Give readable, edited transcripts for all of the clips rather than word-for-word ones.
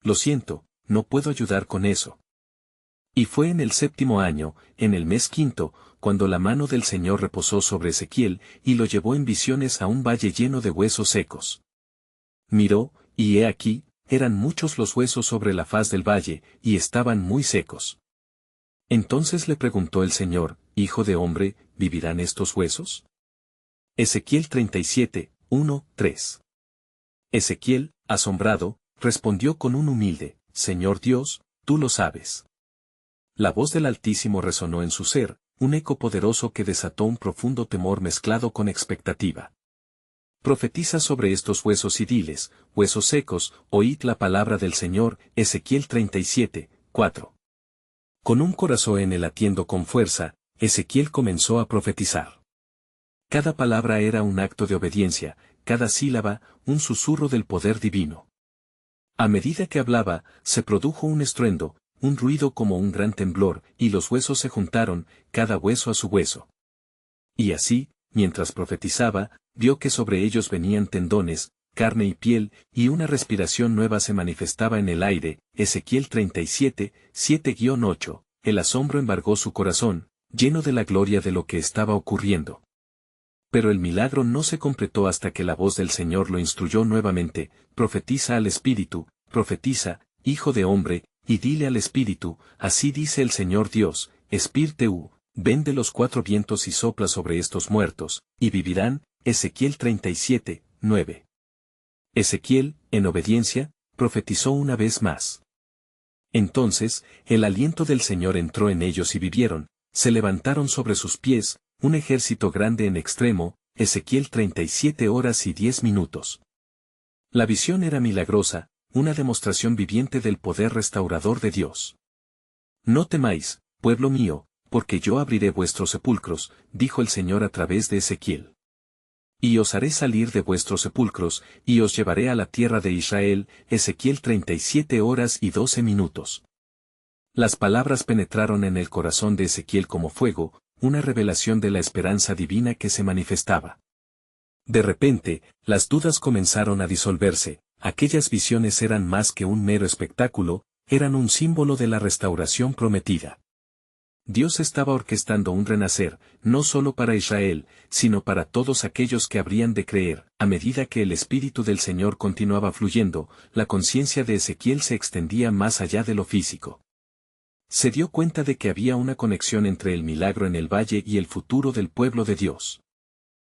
lo siento, no puedo ayudar con eso. Y fue en el 7º año, en el mes 5, cuando la mano del Señor reposó sobre Ezequiel, y lo llevó en visiones a un valle lleno de huesos secos. Miró, y he aquí, eran muchos los huesos sobre la faz del valle, y estaban muy secos. Entonces le preguntó el Señor, Hijo de hombre, ¿vivirán estos huesos? Ezequiel 37, 1, 3. Ezequiel, asombrado, respondió con un humilde, Señor Dios, tú lo sabes. La voz del Altísimo resonó en su ser, un eco poderoso que desató un profundo temor mezclado con expectativa. Profetiza sobre estos huesos y diles, huesos secos, oíd la palabra del Señor, Ezequiel 37, 4. Con un corazón latiendo con fuerza, Ezequiel comenzó a profetizar. Cada palabra era un acto de obediencia, cada sílaba, un susurro del poder divino. A medida que hablaba, se produjo un estruendo, un ruido como un gran temblor, y los huesos se juntaron, cada hueso a su hueso. Y así, mientras profetizaba, vio que sobre ellos venían tendones, carne y piel, y una respiración nueva se manifestaba en el aire. Ezequiel 37, 7-8. El asombro embargó su corazón, lleno de la gloria de lo que estaba ocurriendo. Pero el milagro no se completó hasta que la voz del Señor lo instruyó nuevamente, profetiza al Espíritu, profetiza, hijo de hombre, y dile al Espíritu, así dice el Señor Dios, Espíritu, ven de los 4 vientos y sopla sobre estos muertos, y vivirán. Ezequiel 37, 9. Ezequiel, en obediencia, profetizó una vez más. Entonces, el aliento del Señor entró en ellos y vivieron, se levantaron sobre sus pies, un ejército grande en extremo. Ezequiel 37 horas y 10 minutos. La visión era milagrosa, una demostración viviente del poder restaurador de Dios. No temáis, pueblo mío, porque yo abriré vuestros sepulcros, dijo el Señor a través de Ezequiel. Y os haré salir de vuestros sepulcros, y os llevaré a la tierra de Israel. Ezequiel 37 horas y 12 minutos. Las palabras penetraron en el corazón de Ezequiel como fuego, una revelación de la esperanza divina que se manifestaba. De repente, las dudas comenzaron a disolverse, aquellas visiones eran más que un mero espectáculo, eran un símbolo de la restauración prometida. Dios estaba orquestando un renacer, no solo para Israel, sino para todos aquellos que habrían de creer. A medida que el Espíritu del Señor continuaba fluyendo, la conciencia de Ezequiel se extendía más allá de lo físico. Se dio cuenta de que había una conexión entre el milagro en el valle y el futuro del pueblo de Dios.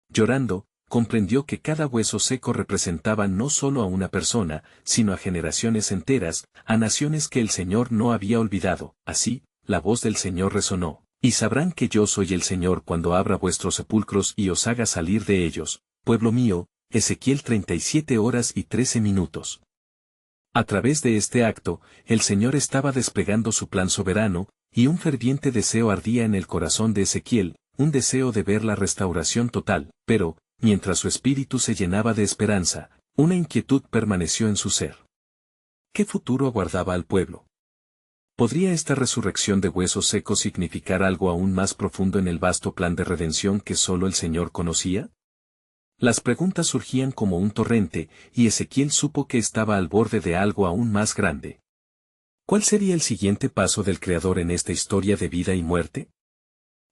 Llorando, comprendió que cada hueso seco representaba no solo a una persona, sino a generaciones enteras, a naciones que el Señor no había olvidado. Así, la voz del Señor resonó, y sabrán que yo soy el Señor cuando abra vuestros sepulcros y os haga salir de ellos, pueblo mío. Ezequiel 37 horas y 13 minutos. A través de este acto, el Señor estaba desplegando su plan soberano, y un ferviente deseo ardía en el corazón de Ezequiel, un deseo de ver la restauración total, pero, mientras su espíritu se llenaba de esperanza, una inquietud permaneció en su ser. ¿Qué futuro aguardaba al pueblo? ¿Podría esta resurrección de huesos secos significar algo aún más profundo en el vasto plan de redención que solo el Señor conocía? Las preguntas surgían como un torrente, y Ezequiel supo que estaba al borde de algo aún más grande. ¿Cuál sería el siguiente paso del Creador en esta historia de vida y muerte?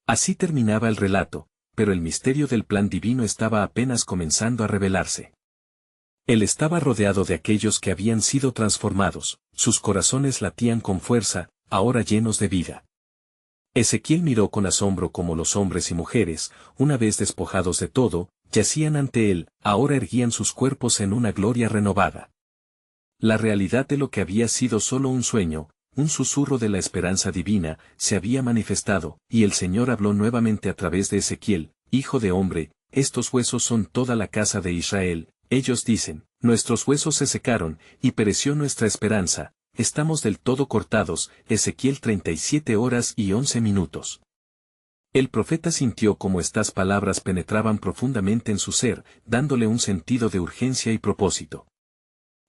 Así terminaba el relato, pero el misterio del plan divino estaba apenas comenzando a revelarse. Él estaba rodeado de aquellos que habían sido transformados, sus corazones latían con fuerza, ahora llenos de vida. Ezequiel miró con asombro cómo los hombres y mujeres, una vez despojados de todo, yacían ante él, ahora erguían sus cuerpos en una gloria renovada. La realidad de lo que había sido solo un sueño, un susurro de la esperanza divina, se había manifestado, y el Señor habló nuevamente a través de Ezequiel, Hijo de hombre, estos huesos son toda la casa de Israel. Ellos dicen, nuestros huesos se secaron, y pereció nuestra esperanza, estamos del todo cortados. Ezequiel 37 horas y 11 minutos. El profeta sintió cómo estas palabras penetraban profundamente en su ser, dándole un sentido de urgencia y propósito.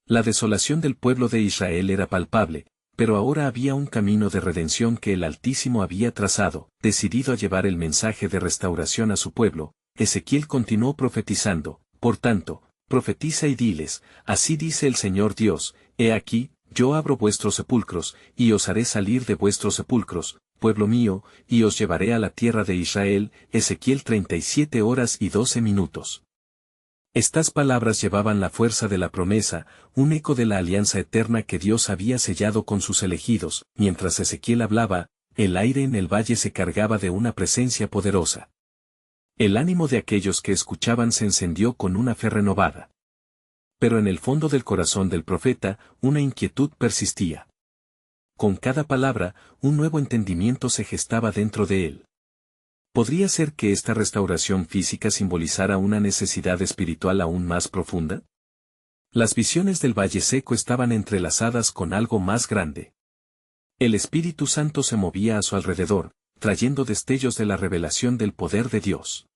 La desolación del pueblo de Israel era palpable, pero ahora había un camino de redención que el Altísimo había trazado, decidido a llevar el mensaje de restauración a su pueblo. Ezequiel continuó profetizando, por tanto, profetiza y diles, así dice el Señor Dios, he aquí, yo abro vuestros sepulcros, y os haré salir de vuestros sepulcros, pueblo mío, y os llevaré a la tierra de Israel. Ezequiel 37 horas y 12 minutos. Estas palabras llevaban la fuerza de la promesa, un eco de la alianza eterna que Dios había sellado con sus elegidos. Mientras Ezequiel hablaba, el aire en el valle se cargaba de una presencia poderosa. El ánimo de aquellos que escuchaban se encendió con una fe renovada. Pero en el fondo del corazón del profeta, una inquietud persistía. Con cada palabra, un nuevo entendimiento se gestaba dentro de él. ¿Podría ser que esta restauración física simbolizara una necesidad espiritual aún más profunda? Las visiones del Valle Seco estaban entrelazadas con algo más grande. El Espíritu Santo se movía a su alrededor, trayendo destellos de la revelación del poder de Dios.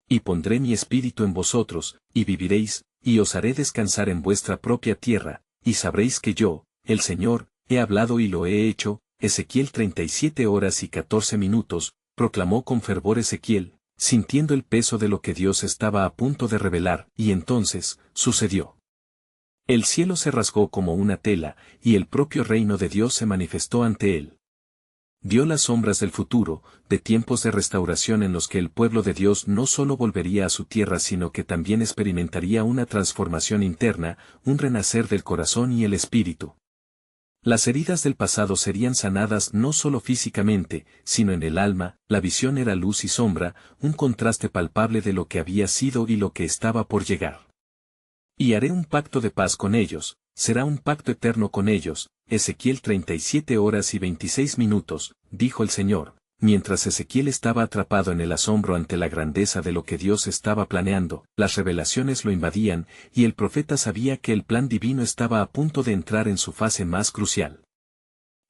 Y pondré mi espíritu en vosotros, y viviréis, y os haré descansar en vuestra propia tierra, y sabréis que yo, el Señor, he hablado y lo he hecho. Ezequiel 37 horas y 14 minutos, proclamó con fervor Ezequiel, sintiendo el peso de lo que Dios estaba a punto de revelar, y entonces, sucedió. El cielo se rasgó como una tela, y el propio reino de Dios se manifestó ante él. Vio las sombras del futuro, de tiempos de restauración en los que el pueblo de Dios no solo volvería a su tierra sino que también experimentaría una transformación interna, un renacer del corazón y el espíritu. Las heridas del pasado serían sanadas no solo físicamente, sino en el alma. La visión era luz y sombra, un contraste palpable de lo que había sido y lo que estaba por llegar. Y haré un pacto de paz con ellos, será un pacto eterno con ellos. Ezequiel 37 horas y 26 minutos, dijo el Señor, mientras Ezequiel estaba atrapado en el asombro ante la grandeza de lo que Dios estaba planeando. Las revelaciones lo invadían, y el profeta sabía que el plan divino estaba a punto de entrar en su fase más crucial.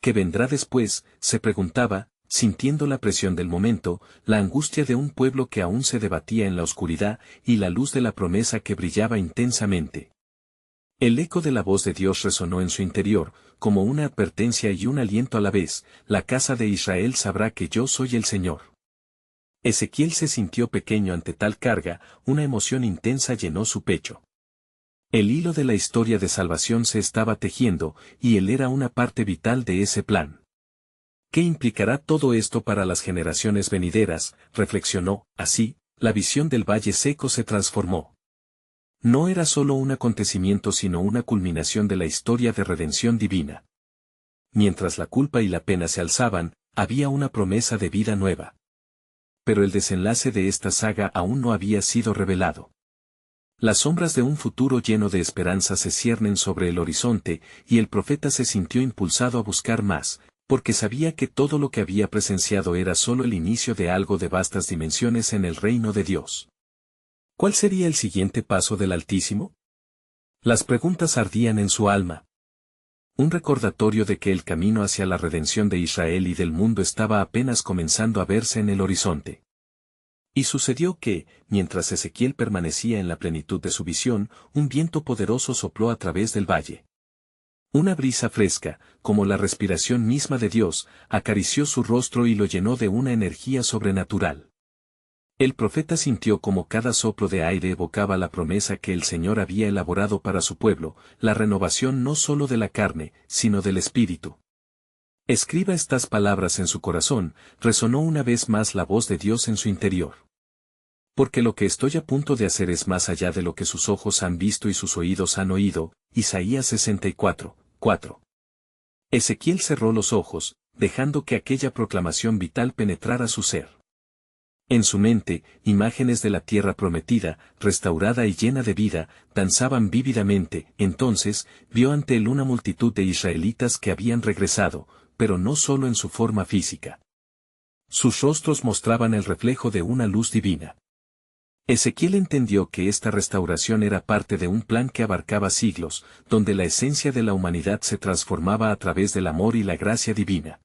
¿Qué vendrá después?, se preguntaba, sintiendo la presión del momento, la angustia de un pueblo que aún se debatía en la oscuridad, y la luz de la promesa que brillaba intensamente. El eco de la voz de Dios resonó en su interior, como una advertencia y un aliento a la vez: la casa de Israel sabrá que yo soy el Señor. Ezequiel se sintió pequeño ante tal carga, una emoción intensa llenó su pecho. El hilo de la historia de salvación se estaba tejiendo, y él era una parte vital de ese plan. ¿Qué implicará todo esto para las generaciones venideras?, reflexionó. Así, la visión del Valle Seco se transformó. No era solo un acontecimiento sino una culminación de la historia de redención divina. Mientras la culpa y la pena se alzaban, había una promesa de vida nueva. Pero el desenlace de esta saga aún no había sido revelado. Las sombras de un futuro lleno de esperanza se ciernen sobre el horizonte, y el profeta se sintió impulsado a buscar más, porque sabía que todo lo que había presenciado era solo el inicio de algo de vastas dimensiones en el reino de Dios. ¿Cuál sería el siguiente paso del Altísimo? Las preguntas ardían en su alma. Un recordatorio de que el camino hacia la redención de Israel y del mundo estaba apenas comenzando a verse en el horizonte. Y sucedió que, mientras Ezequiel permanecía en la plenitud de su visión, un viento poderoso sopló a través del valle. Una brisa fresca, como la respiración misma de Dios, acarició su rostro y lo llenó de una energía sobrenatural. El profeta sintió como cada soplo de aire evocaba la promesa que el Señor había elaborado para su pueblo, la renovación no solo de la carne, sino del espíritu. Escriba estas palabras en su corazón, resonó una vez más la voz de Dios en su interior. Porque lo que estoy a punto de hacer es más allá de lo que sus ojos han visto y sus oídos han oído. Isaías 64, 4. Ezequiel cerró los ojos, dejando que aquella proclamación vital penetrara su ser. En su mente, imágenes de la tierra prometida, restaurada y llena de vida, danzaban vívidamente. Entonces, vio ante él una multitud de israelitas que habían regresado, pero no solo en su forma física. Sus rostros mostraban el reflejo de una luz divina. Ezequiel entendió que esta restauración era parte de un plan que abarcaba siglos, donde la esencia de la humanidad se transformaba a través del amor y la gracia divina.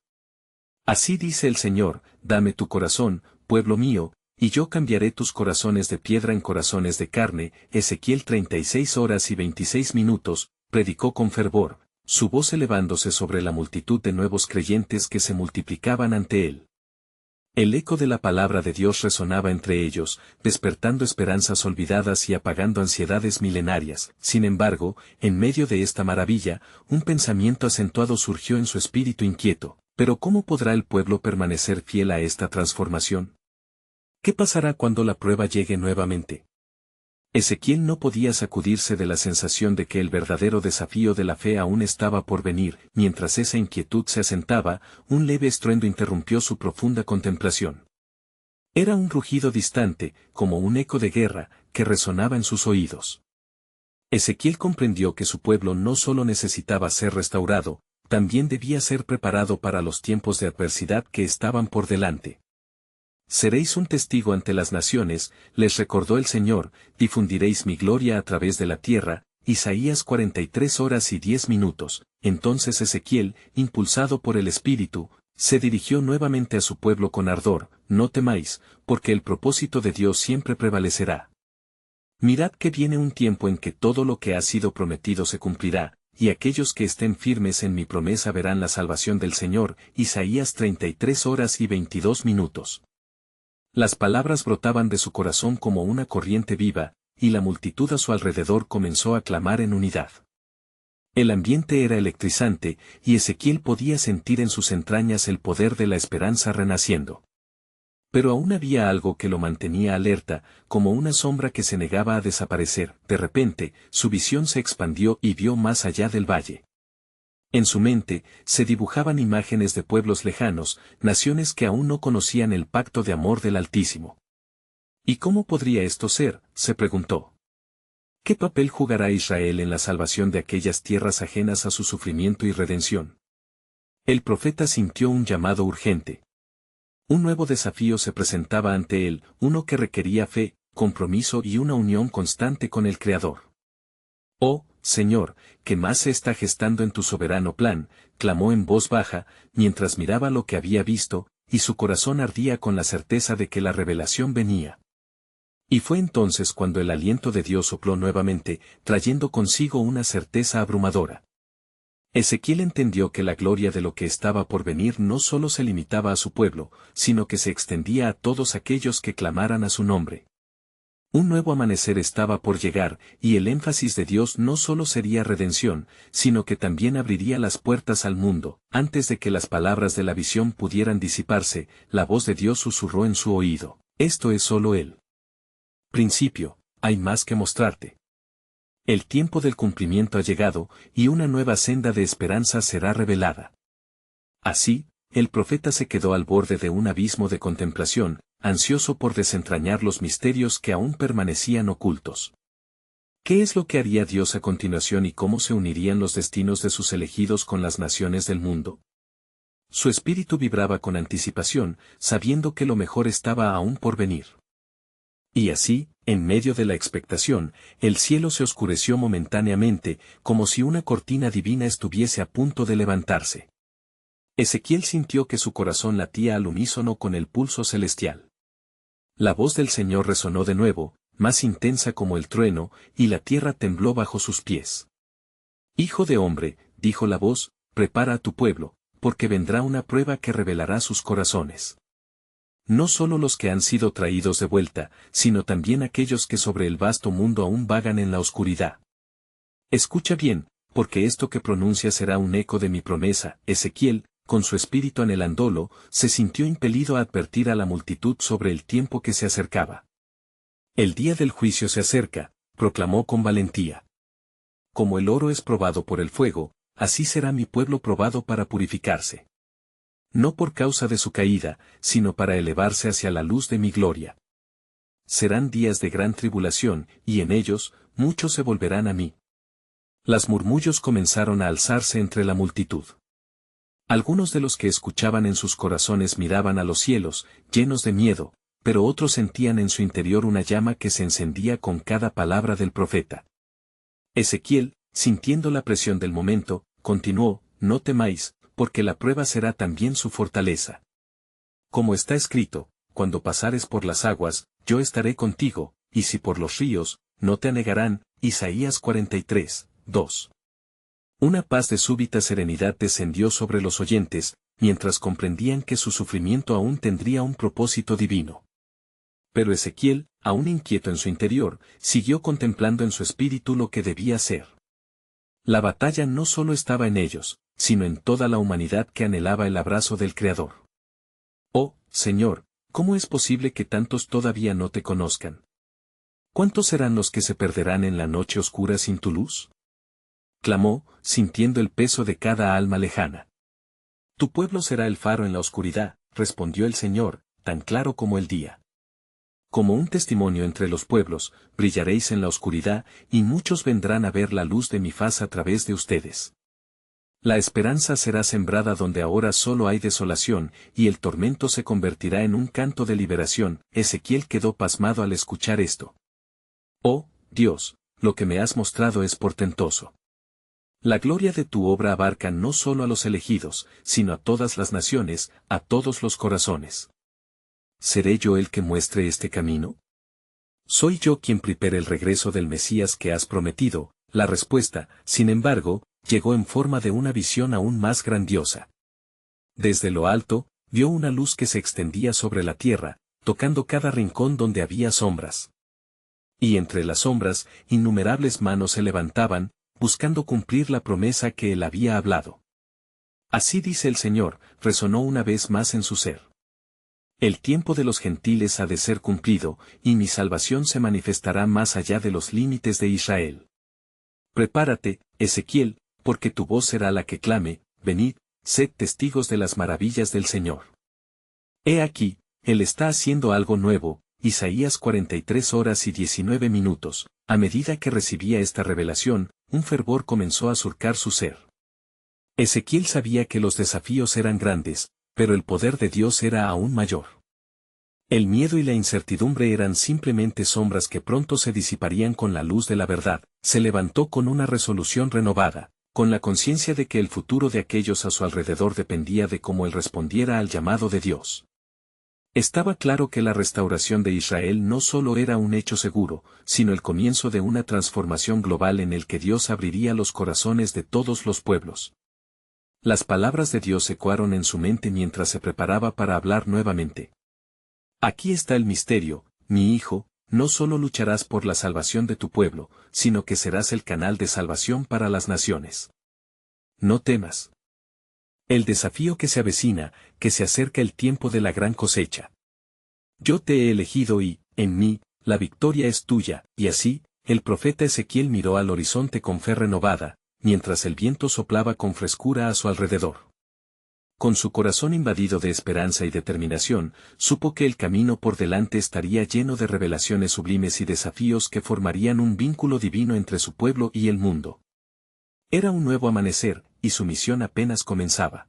Así dice el Señor: dame tu corazón, pueblo mío, y yo cambiaré tus corazones de piedra en corazones de carne. Ezequiel 36 horas y 26 minutos, predicó con fervor, su voz elevándose sobre la multitud de nuevos creyentes que se multiplicaban ante él. El eco de la palabra de Dios resonaba entre ellos, despertando esperanzas olvidadas y apagando ansiedades milenarias. Sin embargo, en medio de esta maravilla, un pensamiento acentuado surgió en su espíritu inquieto. ¿Pero cómo podrá el pueblo permanecer fiel a esta transformación? ¿Qué pasará cuando la prueba llegue nuevamente? Ezequiel no podía sacudirse de la sensación de que el verdadero desafío de la fe aún estaba por venir. Mientras esa inquietud se asentaba, un leve estruendo interrumpió su profunda contemplación. Era un rugido distante, como un eco de guerra, que resonaba en sus oídos. Ezequiel comprendió que su pueblo no solo necesitaba ser restaurado, también debía ser preparado para los tiempos de adversidad que estaban por delante. Seréis un testigo ante las naciones, les recordó el Señor, difundiréis mi gloria a través de la tierra. Isaías 43:10. Entonces Ezequiel, impulsado por el Espíritu, se dirigió nuevamente a su pueblo con ardor. No temáis, porque el propósito de Dios siempre prevalecerá. Mirad que viene un tiempo en que todo lo que ha sido prometido se cumplirá, y aquellos que estén firmes en mi promesa verán la salvación del Señor. Isaías 33:22. Las palabras brotaban de su corazón como una corriente viva, y la multitud a su alrededor comenzó a clamar en unidad. El ambiente era electrizante, y Ezequiel podía sentir en sus entrañas el poder de la esperanza renaciendo. Pero aún había algo que lo mantenía alerta, como una sombra que se negaba a desaparecer. De repente, su visión se expandió y vio más allá del valle. En su mente, se dibujaban imágenes de pueblos lejanos, naciones que aún no conocían el pacto de amor del Altísimo. ¿Y cómo podría esto ser?, se preguntó. ¿Qué papel jugará Israel en la salvación de aquellas tierras ajenas a su sufrimiento y redención? El profeta sintió un llamado urgente. Un nuevo desafío se presentaba ante él, uno que requería fe, compromiso y una unión constante con el Creador. «Oh, Señor, ¿qué más se está gestando en tu soberano plan?», clamó en voz baja, mientras miraba lo que había visto, y su corazón ardía con la certeza de que la revelación venía. Y fue entonces cuando el aliento de Dios sopló nuevamente, trayendo consigo una certeza abrumadora. Ezequiel entendió que la gloria de lo que estaba por venir no solo se limitaba a su pueblo, sino que se extendía a todos aquellos que clamaran a su nombre. Un nuevo amanecer estaba por llegar, y el énfasis de Dios no solo sería redención, sino que también abriría las puertas al mundo. Antes de que las palabras de la visión pudieran disiparse, la voz de Dios susurró en su oído: «Esto es solo el principio, hay más que mostrarte. El tiempo del cumplimiento ha llegado, y una nueva senda de esperanza será revelada». Así, el profeta se quedó al borde de un abismo de contemplación, ansioso por desentrañar los misterios que aún permanecían ocultos. ¿Qué es lo que haría Dios a continuación y cómo se unirían los destinos de sus elegidos con las naciones del mundo? Su espíritu vibraba con anticipación, sabiendo que lo mejor estaba aún por venir. Y así, en medio de la expectación, el cielo se oscureció momentáneamente, como si una cortina divina estuviese a punto de levantarse. Ezequiel sintió que su corazón latía al unísono con el pulso celestial. La voz del Señor resonó de nuevo, más intensa como el trueno, y la tierra tembló bajo sus pies. «Hijo de hombre», dijo la voz, «prepara a tu pueblo, porque vendrá una prueba que revelará sus corazones. No solo los que han sido traídos de vuelta, sino también aquellos que sobre el vasto mundo aún vagan en la oscuridad. Escucha bien, porque esto que pronuncia será un eco de mi promesa». Ezequiel, con su espíritu anhelándolo, se sintió impelido a advertir a la multitud sobre el tiempo que se acercaba. «El día del juicio se acerca», proclamó con valentía. «Como el oro es probado por el fuego, así será mi pueblo probado para purificarse. No por causa de su caída, sino para elevarse hacia la luz de mi gloria. Serán días de gran tribulación, y en ellos, muchos se volverán a mí». Las murmullos comenzaron a alzarse entre la multitud. Algunos de los que escuchaban en sus corazones miraban a los cielos, llenos de miedo, pero otros sentían en su interior una llama que se encendía con cada palabra del profeta. Ezequiel, sintiendo la presión del momento, continuó: «No temáis, porque la prueba será también su fortaleza. Como está escrito, cuando pasares por las aguas, yo estaré contigo, y si por los ríos, no te anegarán». Isaías 43:2. Una paz de súbita serenidad descendió sobre los oyentes, mientras comprendían que su sufrimiento aún tendría un propósito divino. Pero Ezequiel, aún inquieto en su interior, siguió contemplando en su espíritu lo que debía ser. La batalla no solo estaba en ellos, sino en toda la humanidad que anhelaba el abrazo del Creador. Oh, Señor, ¿cómo es posible que tantos todavía no te conozcan? ¿Cuántos serán los que se perderán en la noche oscura sin tu luz? Clamó, sintiendo el peso de cada alma lejana. Tu pueblo será el faro en la oscuridad, respondió el Señor, tan claro como el día. Como un testimonio entre los pueblos, brillaréis en la oscuridad, y muchos vendrán a ver la luz de mi faz a través de ustedes. La esperanza será sembrada donde ahora solo hay desolación, y el tormento se convertirá en un canto de liberación. Ezequiel quedó pasmado al escuchar esto. Oh, Dios, lo que me has mostrado es portentoso. La gloria de tu obra abarca no solo a los elegidos, sino a todas las naciones, a todos los corazones. ¿Seré yo el que muestre este camino? ¿Soy yo quien prepare el regreso del Mesías que has prometido? La respuesta, sin embargo, llegó en forma de una visión aún más grandiosa. Desde lo alto, vio una luz que se extendía sobre la tierra, tocando cada rincón donde había sombras. Y entre las sombras, innumerables manos se levantaban, buscando cumplir la promesa que él había hablado. Así dice el Señor, resonó una vez más en su ser. El tiempo de los gentiles ha de ser cumplido, y mi salvación se manifestará más allá de los límites de Israel. Prepárate, Ezequiel, porque tu voz será la que clame, venid, sed testigos de las maravillas del Señor. He aquí, Él está haciendo algo nuevo. Isaías 43 horas y 19 minutos. A medida que recibía esta revelación, un fervor comenzó a surcar su ser. Ezequiel sabía que los desafíos eran grandes, pero el poder de Dios era aún mayor. El miedo y la incertidumbre eran simplemente sombras que pronto se disiparían con la luz de la verdad. Se levantó con una resolución renovada, con la conciencia de que el futuro de aquellos a su alrededor dependía de cómo él respondiera al llamado de Dios. Estaba claro que la restauración de Israel no solo era un hecho seguro, sino el comienzo de una transformación global en el que Dios abriría los corazones de todos los pueblos. Las palabras de Dios ecoaron en su mente mientras se preparaba para hablar nuevamente. Aquí está el misterio, mi hijo, no solo lucharás por la salvación de tu pueblo, sino que serás el canal de salvación para las naciones. No temas. El desafío que se avecina, que se acerca el tiempo de la gran cosecha. Yo te he elegido y, en mí, la victoria es tuya, y así, el profeta Ezequiel miró al horizonte con fe renovada, mientras el viento soplaba con frescura a su alrededor. Con su corazón invadido de esperanza y determinación, supo que el camino por delante estaría lleno de revelaciones sublimes y desafíos que formarían un vínculo divino entre su pueblo y el mundo. Era un nuevo amanecer, y su misión apenas comenzaba.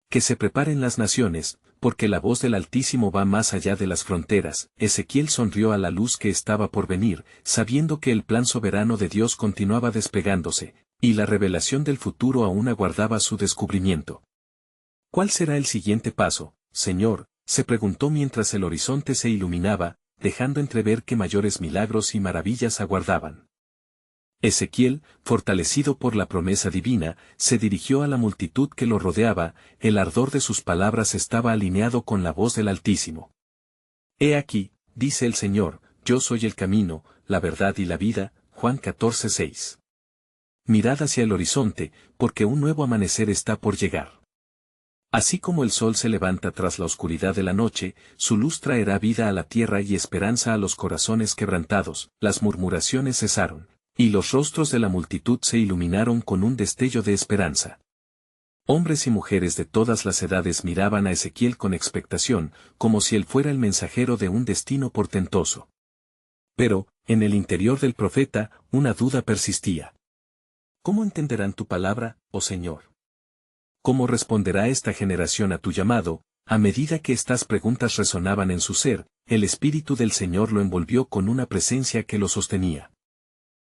Que se preparen las naciones, porque la voz del Altísimo va más allá de las fronteras. Ezequiel sonrió a la luz que estaba por venir, sabiendo que el plan soberano de Dios continuaba desplegándose, y la revelación del futuro aún aguardaba su descubrimiento. ¿Cuál será el siguiente paso, Señor?, se preguntó mientras el horizonte se iluminaba, dejando entrever que mayores milagros y maravillas aguardaban. Ezequiel, fortalecido por la promesa divina, se dirigió a la multitud que lo rodeaba, el ardor de sus palabras estaba alineado con la voz del Altísimo. He aquí, dice el Señor, yo soy el camino, la verdad y la vida. Juan 14:6. Mirad hacia el horizonte, porque un nuevo amanecer está por llegar. Así como el sol se levanta tras la oscuridad de la noche, su luz traerá vida a la tierra y esperanza a los corazones quebrantados. Las murmuraciones cesaron, y los rostros de la multitud se iluminaron con un destello de esperanza. Hombres y mujeres de todas las edades miraban a Ezequiel con expectación, como si él fuera el mensajero de un destino portentoso. Pero, en el interior del profeta, una duda persistía. ¿Cómo entenderán tu palabra, oh Señor? ¿Cómo responderá esta generación a tu llamado? A medida que estas preguntas resonaban en su ser, el Espíritu del Señor lo envolvió con una presencia que lo sostenía.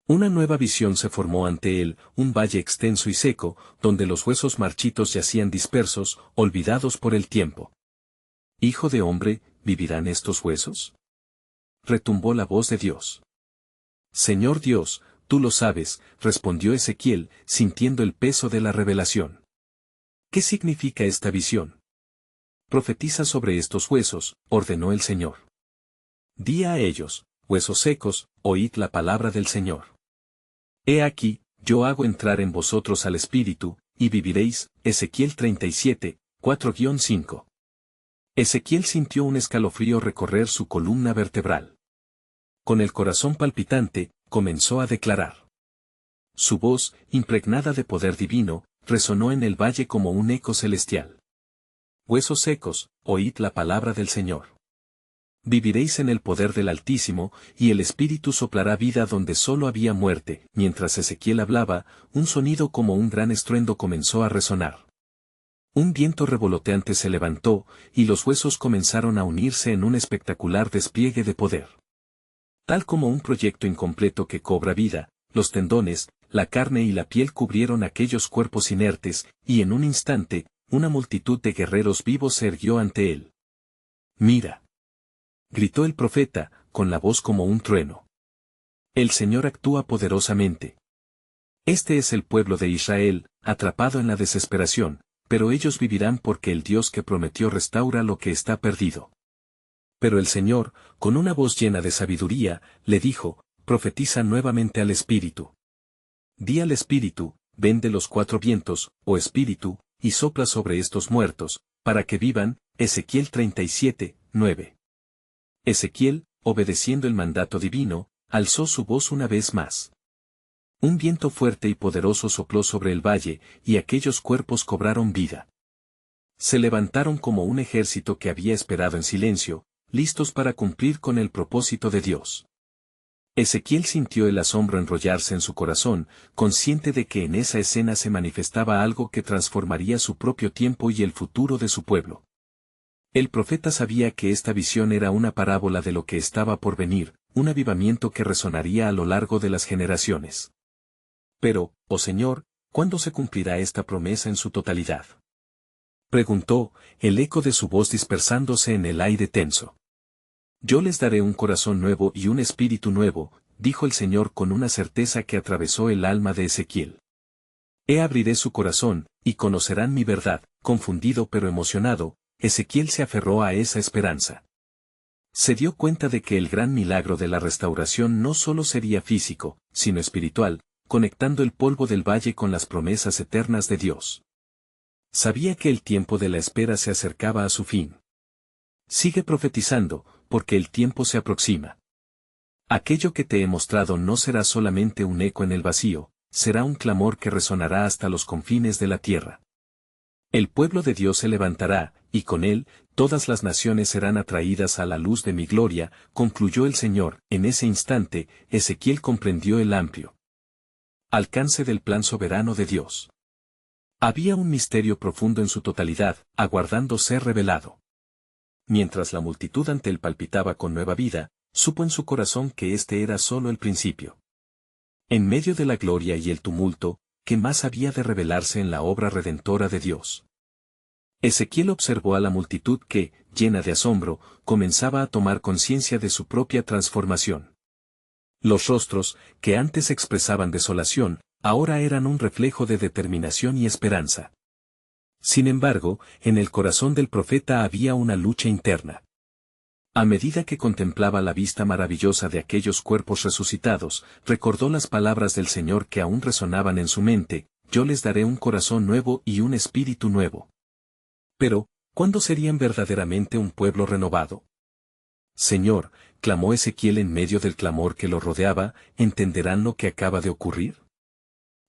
Una nueva visión se formó ante él, un valle extenso y seco, donde los huesos marchitos yacían dispersos, olvidados por el tiempo. Hijo de hombre, ¿vivirán estos huesos? Retumbó la voz de Dios. Señor Dios, tú lo sabes, respondió Ezequiel, sintiendo el peso de la revelación. ¿Qué significa esta visión? Profetiza sobre estos huesos, ordenó el Señor. Di a ellos, huesos secos, oíd la palabra del Señor. He aquí, yo hago entrar en vosotros al Espíritu, y viviréis. Ezequiel 37, 4-5. Ezequiel sintió un escalofrío recorrer su columna vertebral. Con el corazón palpitante, comenzó a declarar. Su voz, impregnada de poder divino, resonó en el valle como un eco celestial. Huesos secos, oíd la palabra del Señor. Viviréis en el poder del Altísimo, y el Espíritu soplará vida donde solo había muerte. Mientras Ezequiel hablaba, un sonido como un gran estruendo comenzó a resonar. Un viento revoloteante se levantó, y los huesos comenzaron a unirse en un espectacular despliegue de poder. Tal como un proyecto incompleto que cobra vida, los tendones, la carne y la piel cubrieron aquellos cuerpos inertes, y en un instante, una multitud de guerreros vivos se erguió ante él. «Mira», gritó el profeta, con la voz como un trueno. «El Señor actúa poderosamente. Este es el pueblo de Israel, atrapado en la desesperación, pero ellos vivirán porque el Dios que prometió restaura lo que está perdido». Pero el Señor, con una voz llena de sabiduría, le dijo, «Profetiza nuevamente al Espíritu. Di al Espíritu, ven de los cuatro vientos, oh Espíritu, y sopla sobre estos muertos, para que vivan». Ezequiel 37, 9. Ezequiel, obedeciendo el mandato divino, alzó su voz una vez más. Un viento fuerte y poderoso sopló sobre el valle, y aquellos cuerpos cobraron vida. Se levantaron como un ejército que había esperado en silencio, listos para cumplir con el propósito de Dios. Ezequiel sintió el asombro enrollarse en su corazón, consciente de que en esa escena se manifestaba algo que transformaría su propio tiempo y el futuro de su pueblo. El profeta sabía que esta visión era una parábola de lo que estaba por venir, un avivamiento que resonaría a lo largo de las generaciones. Pero, oh Señor, ¿cuándo se cumplirá esta promesa en su totalidad?, preguntó, el eco de su voz dispersándose en el aire tenso. Yo les daré un corazón nuevo y un espíritu nuevo, dijo el Señor con una certeza que atravesó el alma de Ezequiel. Abriré su corazón, y conocerán mi verdad. Confundido pero emocionado, Ezequiel se aferró a esa esperanza. Se dio cuenta de que el gran milagro de la restauración no solo sería físico, sino espiritual, conectando el polvo del valle con las promesas eternas de Dios. Sabía que el tiempo de la espera se acercaba a su fin. Sigue profetizando, porque el tiempo se aproxima. Aquello que te he mostrado no será solamente un eco en el vacío, será un clamor que resonará hasta los confines de la tierra. El pueblo de Dios se levantará, y con él, todas las naciones serán atraídas a la luz de mi gloria, concluyó el Señor. En ese instante, Ezequiel comprendió el amplio alcance del plan soberano de Dios. Había un misterio profundo en su totalidad, aguardando ser revelado. Mientras la multitud ante él palpitaba con nueva vida, supo en su corazón que este era solo el principio. En medio de la gloria y el tumulto, ¿qué más había de revelarse en la obra redentora de Dios? Ezequiel observó a la multitud que, llena de asombro, comenzaba a tomar conciencia de su propia transformación. Los rostros, que antes expresaban desolación, ahora eran un reflejo de determinación y esperanza. Sin embargo, en el corazón del profeta había una lucha interna. A medida que contemplaba la vista maravillosa de aquellos cuerpos resucitados, recordó las palabras del Señor que aún resonaban en su mente: yo les daré un corazón nuevo y un espíritu nuevo. Pero, ¿cuándo serían verdaderamente un pueblo renovado? Señor, clamó Ezequiel en medio del clamor que lo rodeaba, ¿entenderán lo que acaba de ocurrir?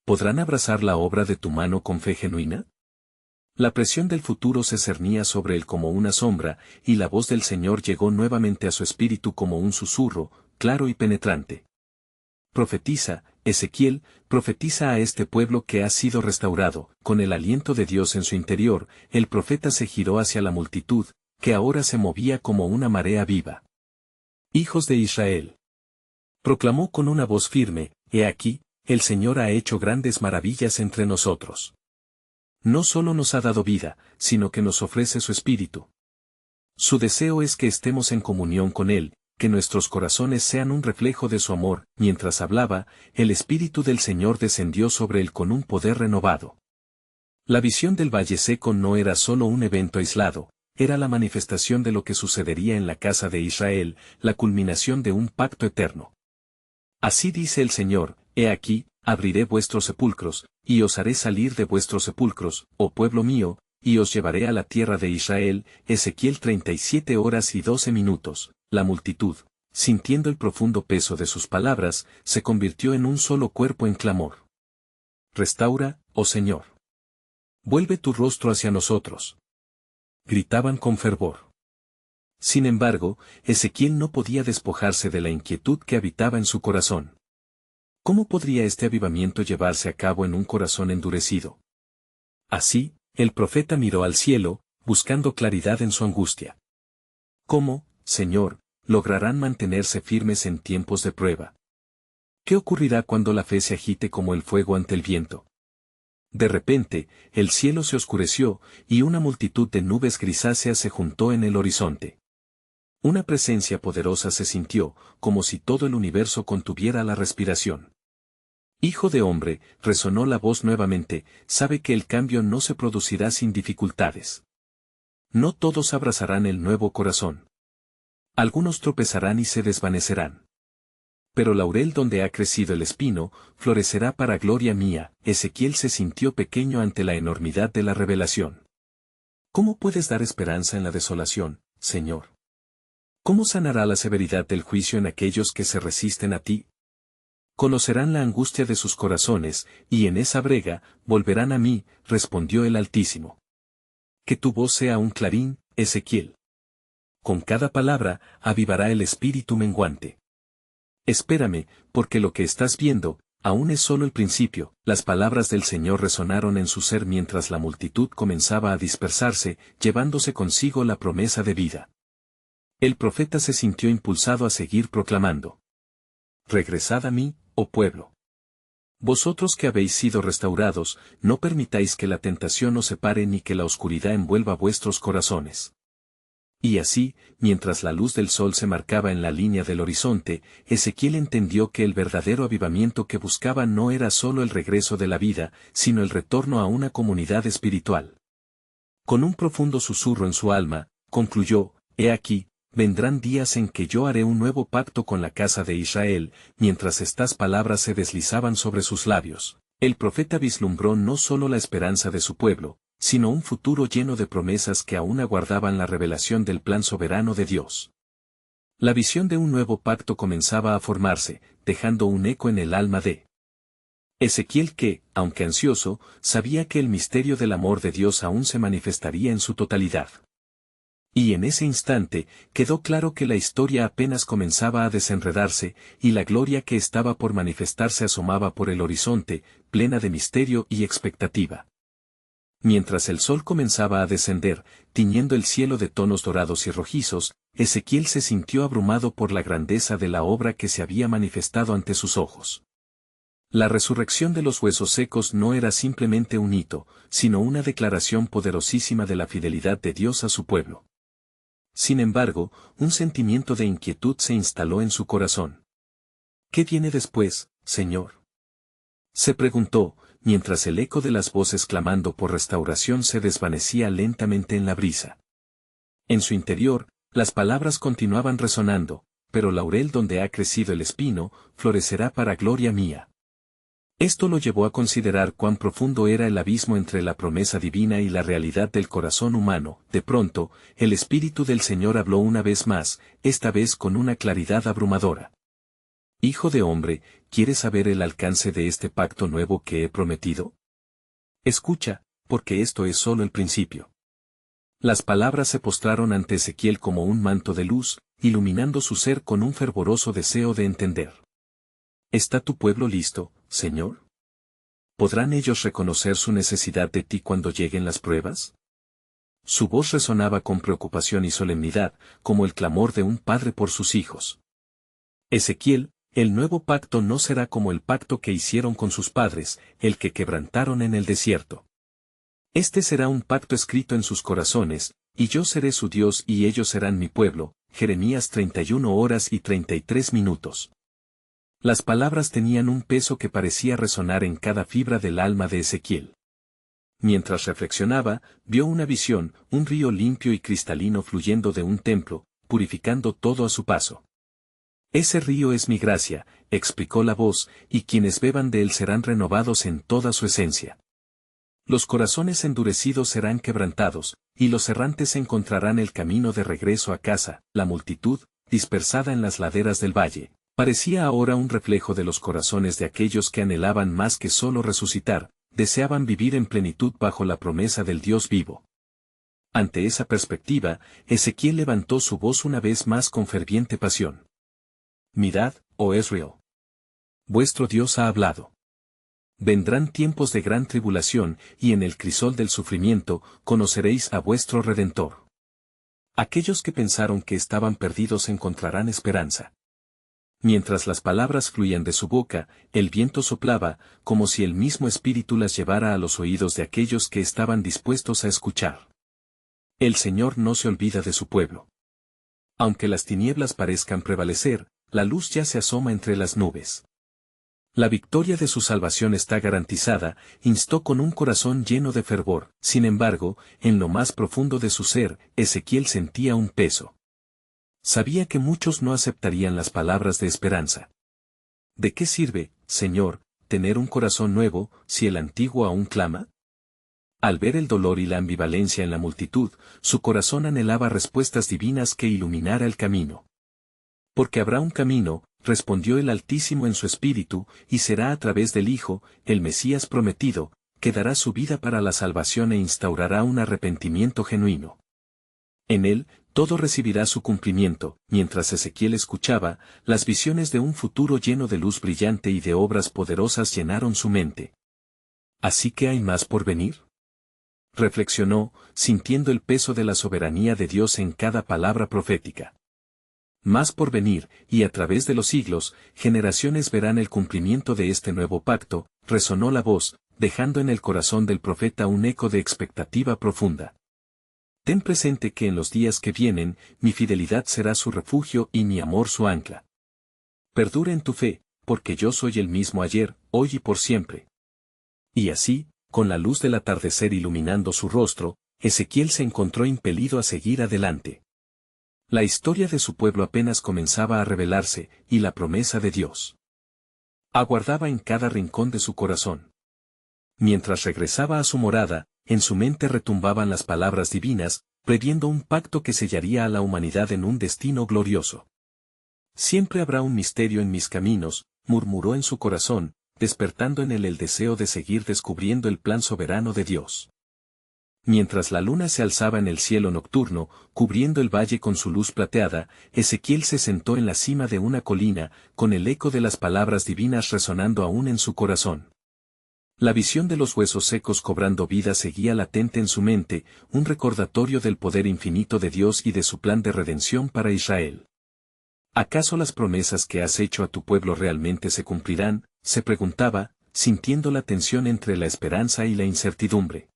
¿Podrán abrazar la obra de tu mano con fe genuina? La presión del futuro se cernía sobre él como una sombra, y la voz del Señor llegó nuevamente a su espíritu como un susurro, claro y penetrante. Profetiza, Ezequiel, profetiza a este pueblo que ha sido restaurado. Con el aliento de Dios en su interior, el profeta se giró hacia la multitud, que ahora se movía como una marea viva. Hijos de Israel, proclamó con una voz firme: he aquí, el Señor ha hecho grandes maravillas entre nosotros. No solo nos ha dado vida, sino que nos ofrece su espíritu. Su deseo es que estemos en comunión con Él, que nuestros corazones sean un reflejo de su amor. Mientras hablaba, el Espíritu del Señor descendió sobre él con un poder renovado. La visión del Valle Seco no era solo un evento aislado, era la manifestación de lo que sucedería en la casa de Israel, la culminación de un pacto eterno. Así dice el Señor, he aquí, abriré vuestros sepulcros, y os haré salir de vuestros sepulcros, oh pueblo mío, y os llevaré a la tierra de Israel. Ezequiel 37 horas y 12 minutos. La multitud, sintiendo el profundo peso de sus palabras, se convirtió en un solo cuerpo en clamor. Restaura, oh Señor. Vuelve tu rostro hacia nosotros. Gritaban con fervor. Sin embargo, Ezequiel no podía despojarse de la inquietud que habitaba en su corazón. ¿Cómo podría este avivamiento llevarse a cabo en un corazón endurecido? Así, el profeta miró al cielo, buscando claridad en su angustia. ¿Cómo, Señor, lograrán mantenerse firmes en tiempos de prueba? ¿Qué ocurrirá cuando la fe se agite como el fuego ante el viento? De repente, el cielo se oscureció, y una multitud de nubes grisáceas se juntó en el horizonte. Una presencia poderosa se sintió, como si todo el universo contuviera la respiración. Hijo de hombre, resonó la voz nuevamente, sabe que el cambio no se producirá sin dificultades. No todos abrazarán el nuevo corazón. Algunos tropezarán y se desvanecerán. Pero laurel donde ha crecido el espino, florecerá para gloria mía. Ezequiel se sintió pequeño ante la enormidad de la revelación. ¿Cómo puedes dar esperanza en la desolación, Señor? ¿Cómo sanará la severidad del juicio en aquellos que se resisten a ti? Conocerán la angustia de sus corazones, y en esa brega, volverán a mí, respondió el Altísimo. Que tu voz sea un clarín, Ezequiel. Con cada palabra, avivará el espíritu menguante. Espérame, porque lo que estás viendo, aún es solo el principio. Las palabras del Señor resonaron en su ser mientras la multitud comenzaba a dispersarse, llevándose consigo la promesa de vida. El profeta se sintió impulsado a seguir proclamando. Regresad a mí, oh pueblo. Vosotros que habéis sido restaurados, no permitáis que la tentación os separe ni que la oscuridad envuelva vuestros corazones. Y así, mientras la luz del sol se marcaba en la línea del horizonte, Ezequiel entendió que el verdadero avivamiento que buscaba no era solo el regreso de la vida, sino el retorno a una comunidad espiritual. Con un profundo susurro en su alma, concluyó, he aquí, vendrán días en que yo haré un nuevo pacto con la casa de Israel. Mientras estas palabras se deslizaban sobre sus labios, el profeta vislumbró no solo la esperanza de su pueblo, sino un futuro lleno de promesas que aún aguardaban la revelación del plan soberano de Dios. La visión de un nuevo pacto comenzaba a formarse, dejando un eco en el alma de Ezequiel que, aunque ansioso, sabía que el misterio del amor de Dios aún se manifestaría en su totalidad. Y en ese instante, quedó claro que la historia apenas comenzaba a desenredarse, y la gloria que estaba por manifestarse asomaba por el horizonte, plena de misterio y expectativa. Mientras el sol comenzaba a descender, tiñendo el cielo de tonos dorados y rojizos, Ezequiel se sintió abrumado por la grandeza de la obra que se había manifestado ante sus ojos. La resurrección de los huesos secos no era simplemente un hito, sino una declaración poderosísima de la fidelidad de Dios a su pueblo. Sin embargo, un sentimiento de inquietud se instaló en su corazón. ¿Qué viene después, Señor?, se preguntó, mientras el eco de las voces clamando por restauración se desvanecía lentamente en la brisa. En su interior, las palabras continuaban resonando, pero laurel donde ha crecido el espino, florecerá para gloria mía. Esto lo llevó a considerar cuán profundo era el abismo entre la promesa divina y la realidad del corazón humano. De pronto, el Espíritu del Señor habló una vez más, esta vez con una claridad abrumadora. Hijo de hombre, ¿quieres saber el alcance de este pacto nuevo que he prometido? Escucha, porque esto es solo el principio. Las palabras se postraron ante Ezequiel como un manto de luz, iluminando su ser con un fervoroso deseo de entender. ¿Está tu pueblo listo, Señor? ¿Podrán ellos reconocer su necesidad de ti cuando lleguen las pruebas? Su voz resonaba con preocupación y solemnidad, como el clamor de un padre por sus hijos. Ezequiel, el nuevo pacto no será como el pacto que hicieron con sus padres, el que quebrantaron en el desierto. Este será un pacto escrito en sus corazones, y yo seré su Dios y ellos serán mi pueblo. Jeremías 31 horas y 33 minutos. Las palabras tenían un peso que parecía resonar en cada fibra del alma de Ezequiel. Mientras reflexionaba, vio una visión, un río limpio y cristalino fluyendo de un templo, purificando todo a su paso. Ese río es mi gracia, explicó la voz, y quienes beban de él serán renovados en toda su esencia. Los corazones endurecidos serán quebrantados, y los errantes encontrarán el camino de regreso a casa. La multitud, dispersada en las laderas del valle, parecía ahora un reflejo de los corazones de aquellos que anhelaban más que solo resucitar, deseaban vivir en plenitud bajo la promesa del Dios vivo. Ante esa perspectiva, Ezequiel levantó su voz una vez más con ferviente pasión. Mirad, oh Israel. Vuestro Dios ha hablado. Vendrán tiempos de gran tribulación, y en el crisol del sufrimiento, conoceréis a vuestro Redentor. Aquellos que pensaron que estaban perdidos encontrarán esperanza. Mientras las palabras fluían de su boca, el viento soplaba, como si el mismo Espíritu las llevara a los oídos de aquellos que estaban dispuestos a escuchar. El Señor no se olvida de su pueblo. Aunque las tinieblas parezcan prevalecer, la luz ya se asoma entre las nubes. La victoria de su salvación está garantizada, instó con un corazón lleno de fervor. Sin embargo, en lo más profundo de su ser, Ezequiel sentía un peso. Sabía que muchos no aceptarían las palabras de esperanza. ¿De qué sirve, Señor, tener un corazón nuevo, si el antiguo aún clama? Al ver el dolor y la ambivalencia en la multitud, su corazón anhelaba respuestas divinas que iluminara el camino. Porque habrá un camino, respondió el Altísimo en su espíritu, y será a través del Hijo, el Mesías prometido, que dará su vida para la salvación e instaurará un arrepentimiento genuino. En él, todo recibirá su cumplimiento. Mientras Ezequiel escuchaba, las visiones de un futuro lleno de luz brillante y de obras poderosas llenaron su mente. ¿Así que hay más por venir? Reflexionó, sintiendo el peso de la soberanía de Dios en cada palabra profética. Más por venir, y a través de los siglos, generaciones verán el cumplimiento de este nuevo pacto, resonó la voz, dejando en el corazón del profeta un eco de expectativa profunda. Ten presente que en los días que vienen, mi fidelidad será su refugio y mi amor su ancla. Perdura en tu fe, porque yo soy el mismo ayer, hoy y por siempre. Y así, con la luz del atardecer iluminando su rostro, Ezequiel se encontró impelido a seguir adelante. La historia de su pueblo apenas comenzaba a revelarse, y la promesa de Dios aguardaba en cada rincón de su corazón. Mientras regresaba a su morada, en su mente retumbaban las palabras divinas, previendo un pacto que sellaría a la humanidad en un destino glorioso. Siempre habrá un misterio en mis caminos, murmuró en su corazón, despertando en él el deseo de seguir descubriendo el plan soberano de Dios. Mientras la luna se alzaba en el cielo nocturno, cubriendo el valle con su luz plateada, Ezequiel se sentó en la cima de una colina, con el eco de las palabras divinas resonando aún en su corazón. La visión de los huesos secos cobrando vida seguía latente en su mente, un recordatorio del poder infinito de Dios y de su plan de redención para Israel. ¿Acaso las promesas que has hecho a tu pueblo realmente se cumplirán?, se preguntaba, sintiendo la tensión entre la esperanza y la incertidumbre.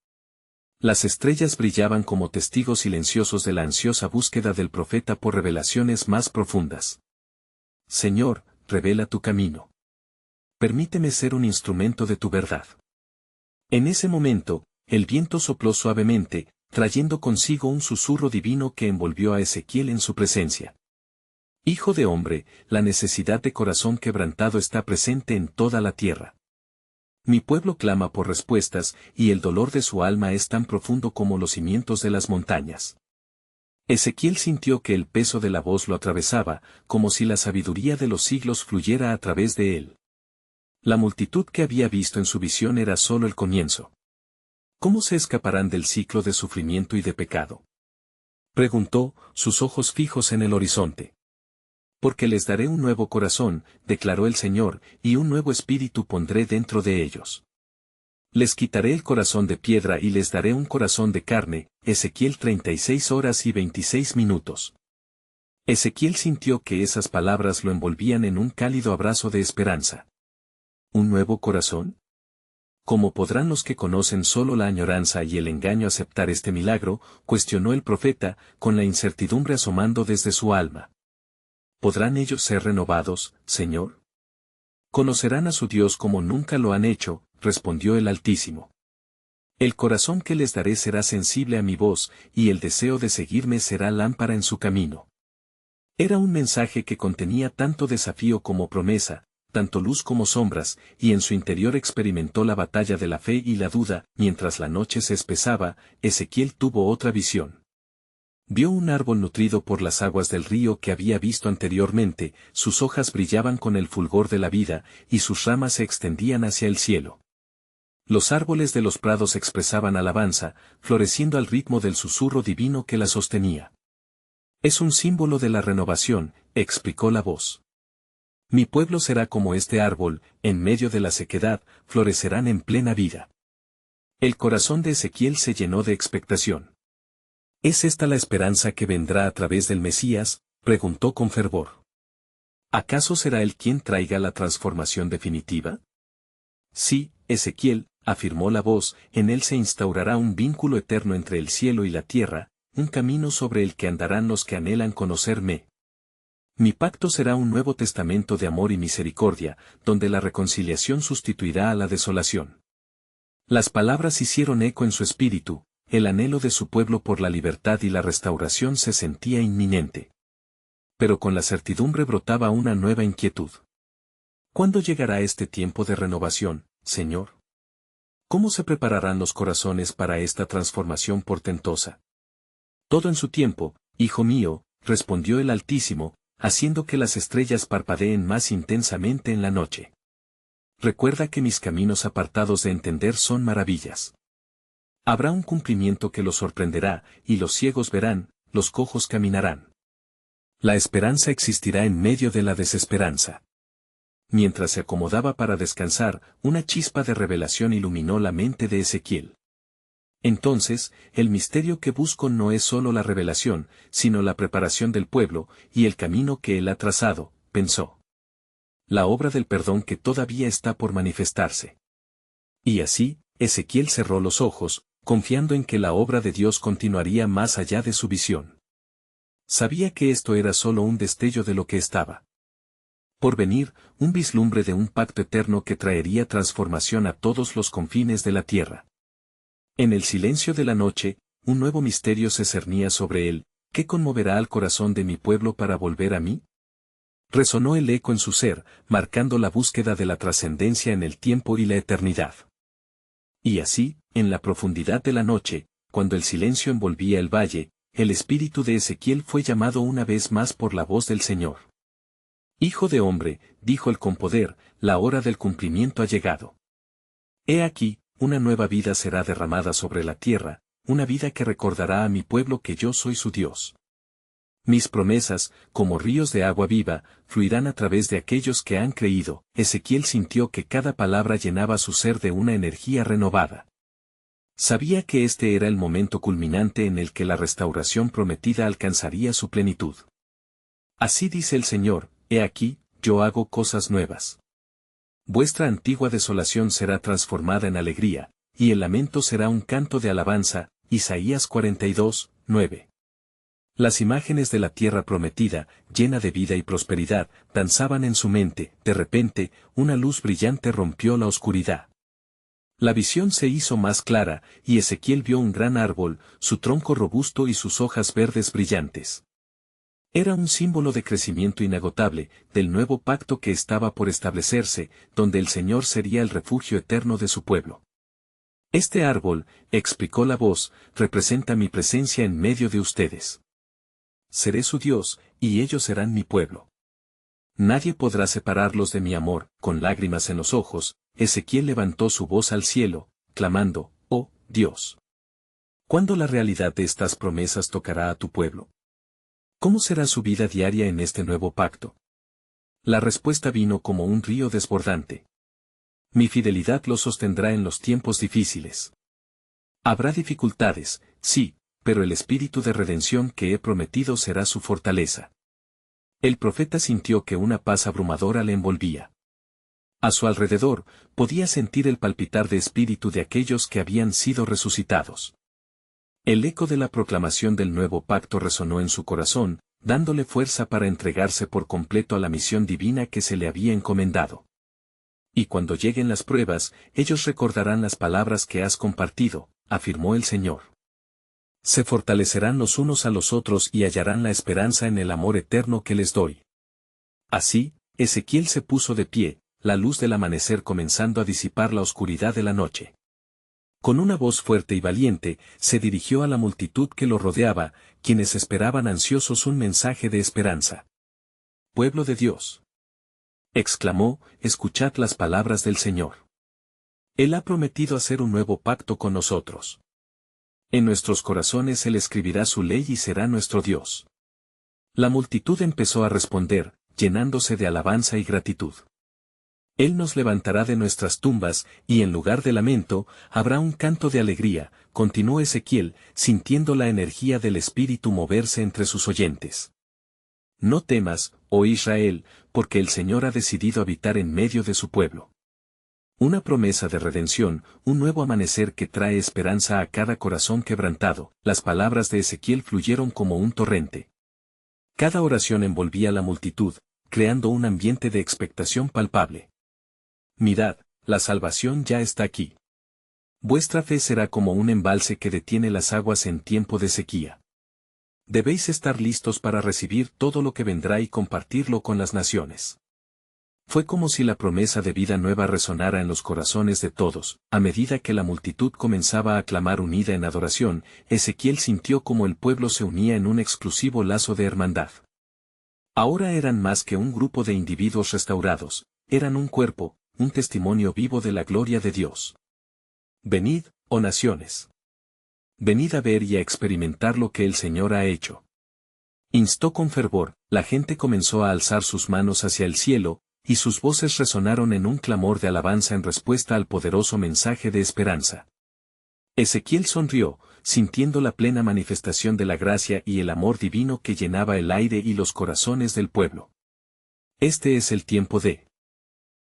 Las estrellas brillaban como testigos silenciosos de la ansiosa búsqueda del profeta por revelaciones más profundas. Señor, revela tu camino. Permíteme ser un instrumento de tu verdad. En ese momento, el viento sopló suavemente, trayendo consigo un susurro divino que envolvió a Ezequiel en su presencia. Hijo de hombre, la necesidad de corazón quebrantado está presente en toda la tierra. Mi pueblo clama por respuestas, y el dolor de su alma es tan profundo como los cimientos de las montañas. Ezequiel sintió que el peso de la voz lo atravesaba, como si la sabiduría de los siglos fluyera a través de él. La multitud que había visto en su visión era solo el comienzo. ¿Cómo se escaparán del ciclo de sufrimiento y de pecado?, preguntó, sus ojos fijos en el horizonte. Porque les daré un nuevo corazón, declaró el Señor, y un nuevo espíritu pondré dentro de ellos. Les quitaré el corazón de piedra y les daré un corazón de carne. Ezequiel 36 horas y 26 minutos. Ezequiel sintió que esas palabras lo envolvían en un cálido abrazo de esperanza. ¿Un nuevo corazón? ¿Cómo podrán los que conocen solo la añoranza y el engaño aceptar este milagro?, cuestionó el profeta, con la incertidumbre asomando desde su alma. ¿Podrán ellos ser renovados, Señor? Conocerán a su Dios como nunca lo han hecho, respondió el Altísimo. El corazón que les daré será sensible a mi voz, y el deseo de seguirme será lámpara en su camino. Era un mensaje que contenía tanto desafío como promesa, tanto luz como sombras, y en su interior experimentó la batalla de la fe y la duda. Mientras la noche se espesaba, Ezequiel tuvo otra visión. Vio un árbol nutrido por las aguas del río que había visto anteriormente, sus hojas brillaban con el fulgor de la vida, y sus ramas se extendían hacia el cielo. Los árboles de los prados expresaban alabanza, floreciendo al ritmo del susurro divino que la sostenía. Es un símbolo de la renovación, explicó la voz. Mi pueblo será como este árbol, en medio de la sequedad, florecerán en plena vida. El corazón de Ezequiel se llenó de expectación. ¿Es esta la esperanza que vendrá a través del Mesías?, preguntó con fervor. ¿Acaso será él quien traiga la transformación definitiva? Sí, Ezequiel, afirmó la voz, en él se instaurará un vínculo eterno entre el cielo y la tierra, un camino sobre el que andarán los que anhelan conocerme. Mi pacto será un nuevo testamento de amor y misericordia, donde la reconciliación sustituirá a la desolación. Las palabras hicieron eco en su espíritu, el anhelo de su pueblo por la libertad y la restauración se sentía inminente. Pero con la certidumbre brotaba una nueva inquietud. ¿Cuándo llegará este tiempo de renovación, Señor? ¿Cómo se prepararán los corazones para esta transformación portentosa? Todo en su tiempo, hijo mío, respondió el Altísimo, haciendo que las estrellas parpadeen más intensamente en la noche. Recuerda que mis caminos apartados de entender son maravillas. Habrá un cumplimiento que los sorprenderá, y los ciegos verán, los cojos caminarán. La esperanza existirá en medio de la desesperanza. Mientras se acomodaba para descansar, una chispa de revelación iluminó la mente de Ezequiel. Entonces, el misterio que busco no es solo la revelación, sino la preparación del pueblo, y el camino que él ha trazado, pensó. La obra del perdón que todavía está por manifestarse. Y así, Ezequiel cerró los ojos, confiando en que la obra de Dios continuaría más allá de su visión. Sabía que esto era solo un destello de lo que estaba por venir, un vislumbre de un pacto eterno que traería transformación a todos los confines de la tierra. En el silencio de la noche, un nuevo misterio se cernía sobre él. ¿Qué conmoverá al corazón de mi pueblo para volver a mí? Resonó el eco en su ser, marcando la búsqueda de la trascendencia en el tiempo y la eternidad. Y así, en la profundidad de la noche, cuando el silencio envolvía el valle, el espíritu de Ezequiel fue llamado una vez más por la voz del Señor. Hijo de hombre, dijo él con poder, la hora del cumplimiento ha llegado. He aquí, una nueva vida será derramada sobre la tierra, una vida que recordará a mi pueblo que yo soy su Dios. Mis promesas, como ríos de agua viva, fluirán a través de aquellos que han creído. Ezequiel sintió que cada palabra llenaba su ser de una energía renovada. Sabía que este era el momento culminante en el que la restauración prometida alcanzaría su plenitud. Así dice el Señor, he aquí, yo hago cosas nuevas. Vuestra antigua desolación será transformada en alegría, y el lamento será un canto de alabanza. Isaías 42, 9. Las imágenes de la tierra prometida, llena de vida y prosperidad, danzaban en su mente. De repente, una luz brillante rompió la oscuridad. La visión se hizo más clara, y Ezequiel vio un gran árbol, su tronco robusto y sus hojas verdes brillantes. Era un símbolo de crecimiento inagotable, del nuevo pacto que estaba por establecerse, donde el Señor sería el refugio eterno de su pueblo. Este árbol, explicó la voz, representa mi presencia en medio de ustedes. Seré su Dios, y ellos serán mi pueblo. Nadie podrá separarlos de mi amor. Con lágrimas en los ojos, Ezequiel levantó su voz al cielo, clamando, «Oh, Dios. ¿Cuándo la realidad de estas promesas tocará a tu pueblo? ¿Cómo será su vida diaria en este nuevo pacto?» La respuesta vino como un río desbordante. Mi fidelidad los sostendrá en los tiempos difíciles. Habrá dificultades, sí, pero el espíritu de redención que he prometido será su fortaleza. El profeta sintió que una paz abrumadora le envolvía. A su alrededor, podía sentir el palpitar de espíritu de aquellos que habían sido resucitados. El eco de la proclamación del nuevo pacto resonó en su corazón, dándole fuerza para entregarse por completo a la misión divina que se le había encomendado. Y cuando lleguen las pruebas, ellos recordarán las palabras que has compartido, afirmó el Señor. Se fortalecerán los unos a los otros y hallarán la esperanza en el amor eterno que les doy. Así, Ezequiel se puso de pie, la luz del amanecer comenzando a disipar la oscuridad de la noche. Con una voz fuerte y valiente, se dirigió a la multitud que lo rodeaba, quienes esperaban ansiosos un mensaje de esperanza. «Pueblo de Dios», exclamó, «escuchad las palabras del Señor. Él ha prometido hacer un nuevo pacto con nosotros. En nuestros corazones Él escribirá su ley y será nuestro Dios». La multitud empezó a responder, llenándose de alabanza y gratitud. Él nos levantará de nuestras tumbas, y en lugar de lamento, habrá un canto de alegría, continuó Ezequiel, sintiendo la energía del Espíritu moverse entre sus oyentes. No temas, oh Israel, porque el Señor ha decidido habitar en medio de su pueblo. Una promesa de redención, un nuevo amanecer que trae esperanza a cada corazón quebrantado. Las palabras de Ezequiel fluyeron como un torrente. Cada oración envolvía a la multitud, creando un ambiente de expectación palpable. Mirad, la salvación ya está aquí. Vuestra fe será como un embalse que detiene las aguas en tiempo de sequía. Debéis estar listos para recibir todo lo que vendrá y compartirlo con las naciones. Fue como si la promesa de vida nueva resonara en los corazones de todos. A medida que la multitud comenzaba a clamar unida en adoración, Ezequiel sintió como el pueblo se unía en un exclusivo lazo de hermandad. Ahora eran más que un grupo de individuos restaurados, eran un cuerpo, un testimonio vivo de la gloria de Dios. Venid, oh naciones. Venid a ver y a experimentar lo que el Señor ha hecho. Instó con fervor, la gente comenzó a alzar sus manos hacia el cielo, y sus voces resonaron en un clamor de alabanza en respuesta al poderoso mensaje de esperanza. Ezequiel sonrió, sintiendo la plena manifestación de la gracia y el amor divino que llenaba el aire y los corazones del pueblo. Este es el tiempo de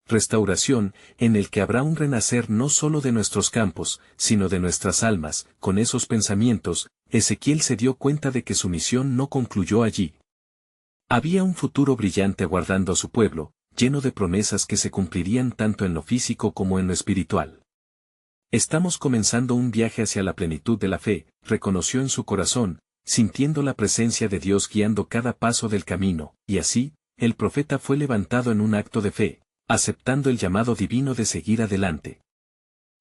restauración, en el que habrá un renacer no solo de nuestros campos, sino de nuestras almas. Con esos pensamientos, Ezequiel se dio cuenta de que su misión no concluyó allí. Había un futuro brillante aguardando a su pueblo, lleno de promesas que se cumplirían tanto en lo físico como en lo espiritual. Estamos comenzando un viaje hacia la plenitud de la fe, reconoció en su corazón, sintiendo la presencia de Dios guiando cada paso del camino, y así, el profeta fue levantado en un acto de fe, aceptando el llamado divino de seguir adelante.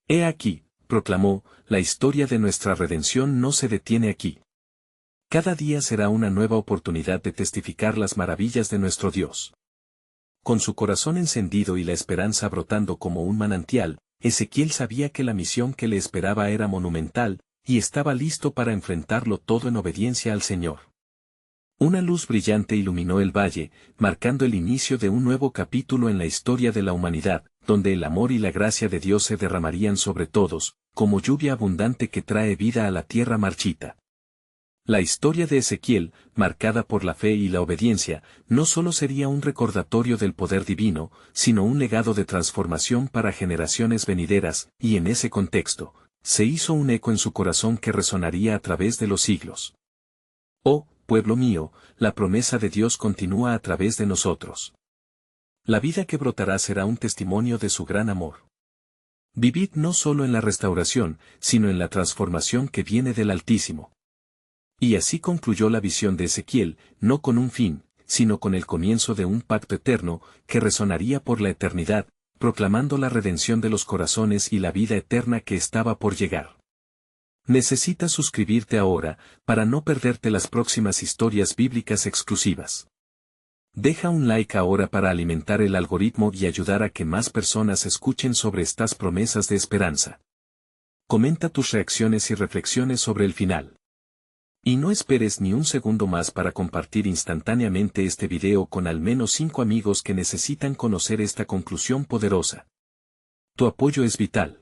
He aquí, proclamó, la historia de nuestra redención no se detiene aquí. Cada día será una nueva oportunidad de testificar las maravillas de nuestro Dios. Con su corazón encendido y la esperanza brotando como un manantial, Ezequiel sabía que la misión que le esperaba era monumental, y estaba listo para enfrentarlo todo en obediencia al Señor. Una luz brillante iluminó el valle, marcando el inicio de un nuevo capítulo en la historia de la humanidad, donde el amor y la gracia de Dios se derramarían sobre todos, como lluvia abundante que trae vida a la tierra marchita. La historia de Ezequiel, marcada por la fe y la obediencia, no solo sería un recordatorio del poder divino, sino un legado de transformación para generaciones venideras, y en ese contexto, se hizo un eco en su corazón que resonaría a través de los siglos. Oh, pueblo mío, la promesa de Dios continúa a través de nosotros. La vida que brotará será un testimonio de su gran amor. Vivid no solo en la restauración, sino en la transformación que viene del Altísimo. Y así concluyó la visión de Ezequiel, no con un fin, sino con el comienzo de un pacto eterno, que resonaría por la eternidad, proclamando la redención de los corazones y la vida eterna que estaba por llegar. Necesitas suscribirte ahora, para no perderte las próximas historias bíblicas exclusivas. Deja un like ahora para alimentar el algoritmo y ayudar a que más personas escuchen sobre estas promesas de esperanza. Comenta tus reacciones y reflexiones sobre el final. Y no esperes ni un segundo más para compartir instantáneamente este video con al menos 5 amigos que necesitan conocer esta conclusión poderosa. Tu apoyo es vital.